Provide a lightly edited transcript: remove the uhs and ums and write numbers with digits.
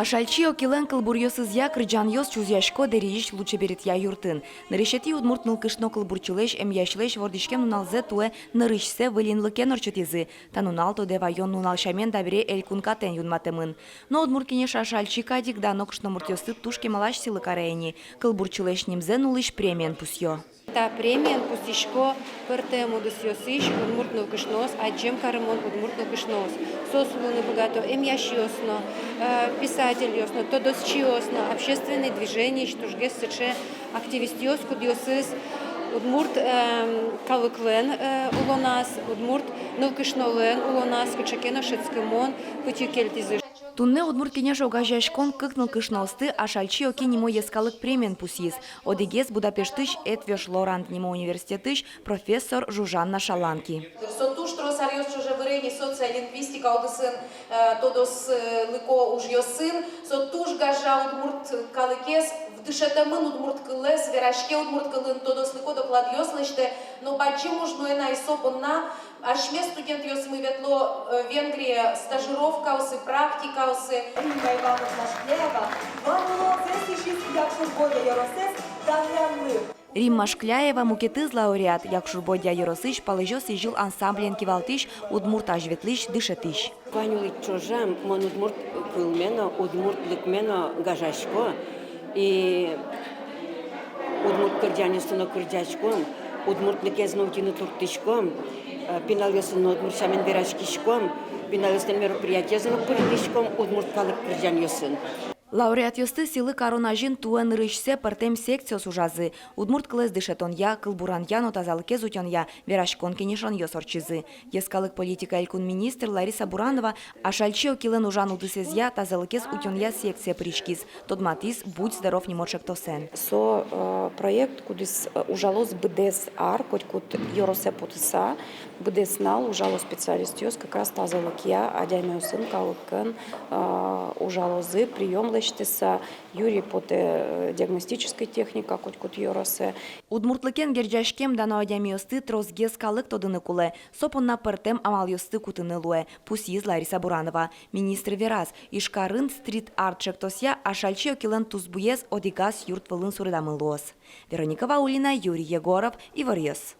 Ашальчи окилен кылбурьёсызя кырджан ёс чузяшко дерижиш лучше берет я юртын. Нарешети удмурт нылкышно кылбурчылеш эмяшлеш вордишкем нуналзе туэ нырышсе вылинлыкен орчутизы. Танунал то девайон нуналшамен давре элькункатен юнматемын. Но удмурткинеш ашальчи кадик да нокшно муртёсы тушке малаш силы караени. Кылбурчылеш нимзе нулыш премиен пусьё. Та премиен пустишко пертему досьосиш удмурт нылкышнос, аджем карамон удмурт нылкышнос. Сосулуны богато эмящёсно, писатель ёсно, тодосчиосно, общественное движение, что жге сече активистиос кудиосис удмурт калыклен улонас, удмурт нылкышнолен улонас, кычакена шецкемон путюкельтизы. Тунне удмурткинеш огажашкон кыкныл кышналсты ашальчи оки нимо ескалык премиен пусиз. Одегес Будапештыш этвеш Лоранд нимо университетыш профессор Жужанна Шаланки. Сотуш тросарьос чуже вырени социолингвистика одысын тодос лыко уж йосын, сотуш гажа удмурт калыкес вдышатамын удмурт кылес, верашке удмурт кылын тодос лыко доклад йослыште, но бачим уж нуэна и сопонна, ашме студент йосмы ветло Венгрия стажировка усы, практика усы. Римма Ивановна Шкляева, ваннуло цесишис, як шурбодя Яросес, данлянлы. Римма Шкляева мукетыз лауреат, як шурбодя Яросыш палыжос и жил ансамблен кивалтыш, удмурт ажветлыш дышатыш. Ванюлик чожам, мон удмурт кылмено, удмурт лыкмено гажашко, и удмурт кырджанюсыно кырджачком, удмурт лыкезно утину туртышком, пиналесыно удмурт шамен верашкишком, пиналесыно мероприятиезно пыртышком, удмурт калык кырджанюсын. Лауреат ёсты силы коронажин туэн рышсе партем секцио сужазы. Удмурт кылез дышетон я, кылбуран яно тазалыке зутен я, верашкон кенешон ёсорчизы. Ескалык политика элькун министр Лариса Буранова ашальчи окилен ужан удысез я, тазалыкез утен я секция пришкиз. Тодматис будь здоров не мочек тосен. Со проект кудис ужалос бдес ар, хоть куд йоросе путыса, бдес нал ужало специалист ёс, как раз тазалык я, адяймё сын калыкын ужалозы, прием лештеса, Юрий поте диагностической техника, хоть куд йоросе. Удмуртлыкен герджашкем дано адями ёсты трозгез калык тодыны куле. Сопонна партем амал ёсты кутыны луэ. Пусиз Лариса Буранова. Министр вераз. Ишкарын стрит-арт шектосья ашальчи окилен тузбуез одигас юрт вылын сурыдамын луос. Вероника Ваулина, Юрий Егоров, Ивар Ёс.